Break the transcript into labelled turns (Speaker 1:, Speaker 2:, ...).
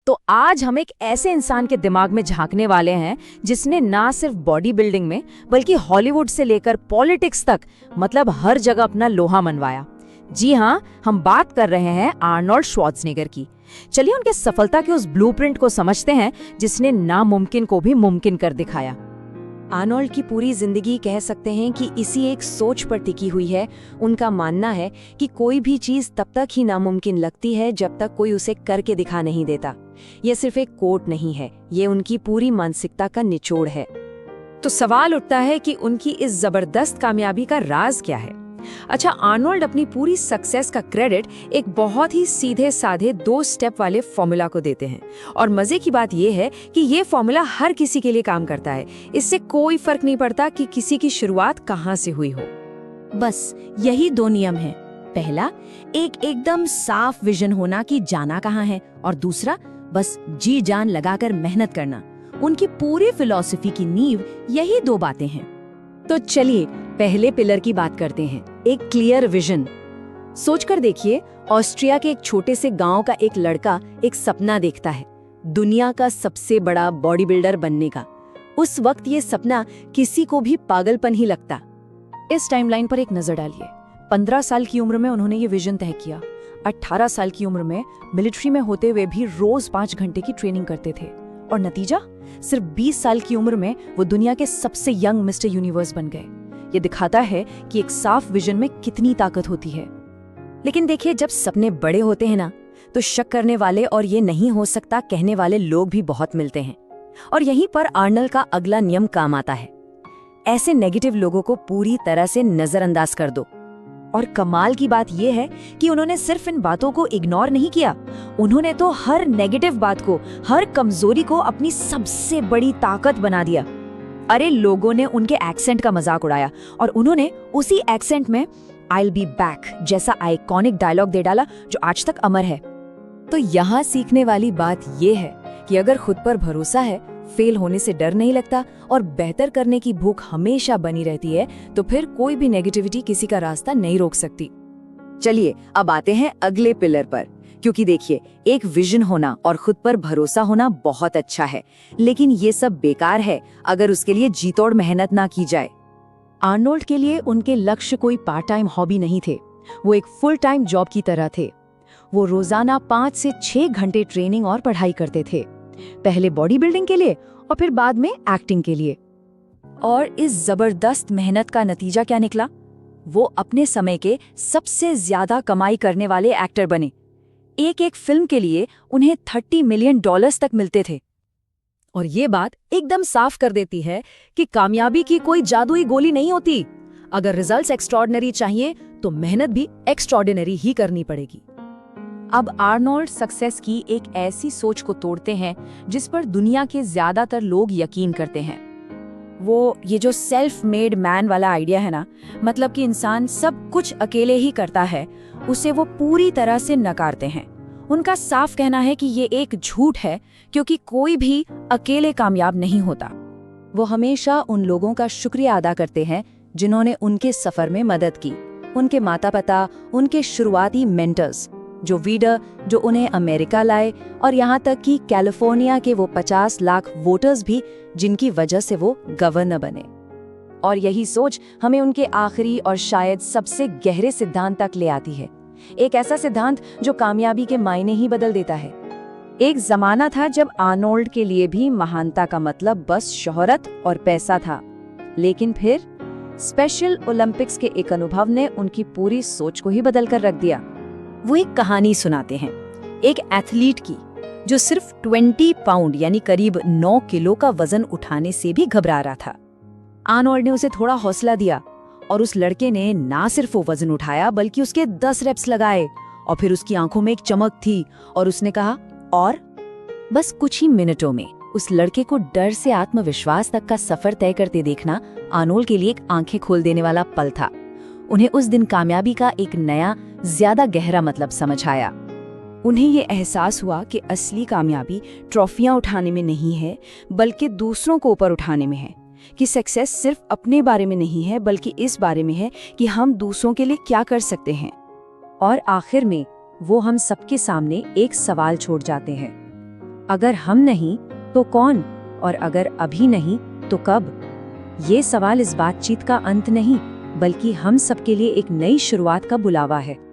Speaker 1: तो आज हम एक ऐसे इंसान के दिमाग में झांकने वाले हैं जिसने ना सिर्फ बॉडी बिल्डिंग में बल्कि हॉलीवुड से लेकर पॉलिटिक्स तक मतलब हर जगह अपना लोहा मनवाया। जी हाँ, हम बात कर रहे हैं आर्नोल्ड श्वार्ज़नेगर की। चलिए उनके सफलता के उस ब्लूप्रिंट को समझते हैं जिसने नामुमकिन को भी मुमकिन कर दिखाया।
Speaker 2: आर्नोल्ड की पूरी जिंदगी कह सकते हैं कि इसी एक सोच पर टिकी हुई है। उनका मानना है कि कोई भी चीज तब तक ही नामुमकिन लगती है जब तक कोई उसे करके दिखा नहीं देता। ये सिर्फ एक कोट नहीं है, ये उनकी पूरी मानसिकता का निचोड़ है।
Speaker 1: तो सवाल उठता है कि उनकी इस जबरदस्त कामयाबी का राज क्या है। अच्छा, आर्नोल्ड अपनी पूरी सक्सेस का क्रेडिट एक बहुत ही सीधे साधे 2 स्टेप वाले फॉर्मूला को देते हैं। और मजे की बात यह है कि ये फॉर्मूला हर किसी के लिए काम करता है। इससे कोई फर्क नहीं पड़ता कि किसी की शुरुआत कहाँ से हुई हो।
Speaker 3: बस यही 2 नियम हैं। पहला, एकदम साफ विजन होना कि जाना कहाँ है, और दूसरा, बस जी जान लगाकर मेहनत करना। उनकी पूरी फिलॉसफी की नींव यही 2 बातें हैं।
Speaker 2: तो चलिए पहले पिलर की बात करते हैं, एक क्लियर विजन। सोचकर देखिए, ऑस्ट्रिया के एक छोटे से गांव का एक लड़का एक सपना देखता है, दुनिया का सबसे बड़ा बॉडी बिल्डर बनने का। उस वक्त ये सपना किसी को भी पागलपन ही लगता।
Speaker 1: इस टाइमलाइन पर एक नजर डालिए। 15 साल की उम्र में उन्होंने ये विजन तय किया। 18 साल की उम्र में मिलिट्री में होते हुए भी रोज 5 घंटे की ट्रेनिंग करते थे, और नतीजा, सिर्फ 20 साल की उम्र में वो दुनिया के सबसे यंग मिस्टर यूनिवर्स बन गए। ये दिखाता है कि एक साफ विजन में कितनी ताकत होती है।
Speaker 2: लेकिन देखिए, जब सपने बड़े होते हैं ना, तो शक करने वाले और ये नहीं हो सकता कहने वाले लोग भी बहुत मिलते हैं। और यहीं पर आर्नल्ड का अगला नियम काम आता है। ऐसे नेगेटिव लोगों को पूरी तरह से नजरअंदाज कर दो। और कमाल की बात यह है कि उन्होंने सिर्फ इन बातों को इग्नोर नहीं किया, उन्होंने तो हर नेगेटिव बात को, हर कमजोरी को अपनी सबसे बड़ी ताकत बना दिया। अरे, लोगों ने उनके एक्सेंट का मजाक उड़ाया और उन्होंने उसी एक्सेंट में I'll be back जैसा आइकॉनिक डायलॉग दे डाला जो आज तक अमर है। तो यहाँ सीखने वाली बात यह है कि अगर खुद पर भरोसा है, फेल होने से डर नहीं लगता और बेहतर करने की भूख हमेशा बनी रहती है, तो फिर कोई भी नेगेटिविटी किसी का रास्ता नहीं रोक सकती। चलिए अब आते हैं अगले पिलर पर, क्योंकि देखिए, एक विजन होना और खुद पर भरोसा होना बहुत अच्छा है, लेकिन ये सब बेकार है अगर उसके लिए जी तोड़ मेहनत ना की जाए। आर्नोल्ड के लिए उनके लक्ष्य कोई पार्ट टाइम हॉबी नहीं थे, वो एक फुल टाइम जॉब की तरह थे। वो रोजाना 5 से 6 घंटे ट्रेनिंग और पढ़ाई करते थे, पहले बॉडी बिल्डिंग के लिए और फिर बाद में एक्टिंग के लिए। और इस जबरदस्त मेहनत का नतीजा क्या निकला? वो अपने समय के सबसे ज्यादा कमाई करने वाले एक्टर बने। एक फिल्म के लिए उन्हें $30 मिलियन तक मिलते थे। और ये बात एकदम साफ कर देती है कि कामयाबी की कोई जादुई गोली नहीं होती। अगर रिजल्ट्स एक्स्ट्रॉर्डिनरी चाहिए तो मेहनत भी एक्स्ट्रॉर्डिनरी ही करनी पड़ेगी। अब आर्नोल्ड सक्सेस की एक ऐसी सोच को तोड़ते हैं जिस पर दुनिया के ज्यादातर लोग यकीन करते हैं। वो ये जो सेल्फ मेड मैन वाला आइडिया है ना, मतलब कि इंसान सब कुछ अकेले ही करता है, उसे वो पूरी तरह से नकारते हैं। उनका साफ कहना है कि ये एक झूठ है, क्योंकि कोई भी अकेले कामयाब नहीं होता। वो हमेशा उन लोगों का शुक्रिया अदा करते हैं जिन्होंने उनके सफर में मदद की, उनके माता पिता, उनके शुरुआती मेंटर्स, जो वीडर जो उन्हें अमेरिका लाए, और यहाँ तक कि कैलिफोर्निया के वो 50 लाख वोटर्स भी जिनकी वजह से वो गवर्नर बने। और यही सोच हमें उनके आखिरी और शायद सबसे गहरे सिद्धांत तक ले आती है, एक ऐसा सिद्धांत जो कामयाबी के मायने ही बदल देता है। एक जमाना था जब आर्नोल्ड के लिए भी महानता का मतलब बस शोहरत और पैसा था, लेकिन फिर स्पेशल ओलंपिक्स के एक अनुभव ने उनकी पूरी सोच को ही बदल कर रख दिया। वो एक कहानी सुनाते हैं, एक एथलीट की जो सिर्फ 20 पाउंड यानी करीब 9 किलो का वजन उठाने से भी घबरा रहा था। आर्नोल्ड ने उसे थोड़ा हौसला दिया और उस लड़के ने ना सिर्फ वो वजन उठाया बल्कि उसके 10 रेप्स लगाए, और फिर उसकी आंखों में एक चमक थी और उसने कहा, और बस कुछ ही मिनटों में उस लड़के को डर से आत्मविश्वास तक का सफर तय करते देखना आर्नोल्ड के लिए एक आंखें खोल देने वाला पल था। उन्हें उस दिन कामयाबी का एक नया, ज्यादा गहरा मतलब समझ आया। उन्हें ये एहसास हुआ कि असली कामयाबी ट्रॉफियां उठाने में नहीं है, बल्कि दूसरों को ऊपर उठाने में है। कि सक्सेस सिर्फ अपने बारे में नहीं है, बल्कि इस बारे में है कि हम दूसरों के लिए क्या कर सकते हैं। और आखिर में वो हम सबके सामने एक सवाल छोड़ जाते हैं, अगर हम नहीं तो कौन, और अगर अभी नहीं तो कब? ये सवाल इस बातचीत का अंत नहीं, बल्कि हम सबके लिए एक नई शुरुआत का बुलावा है।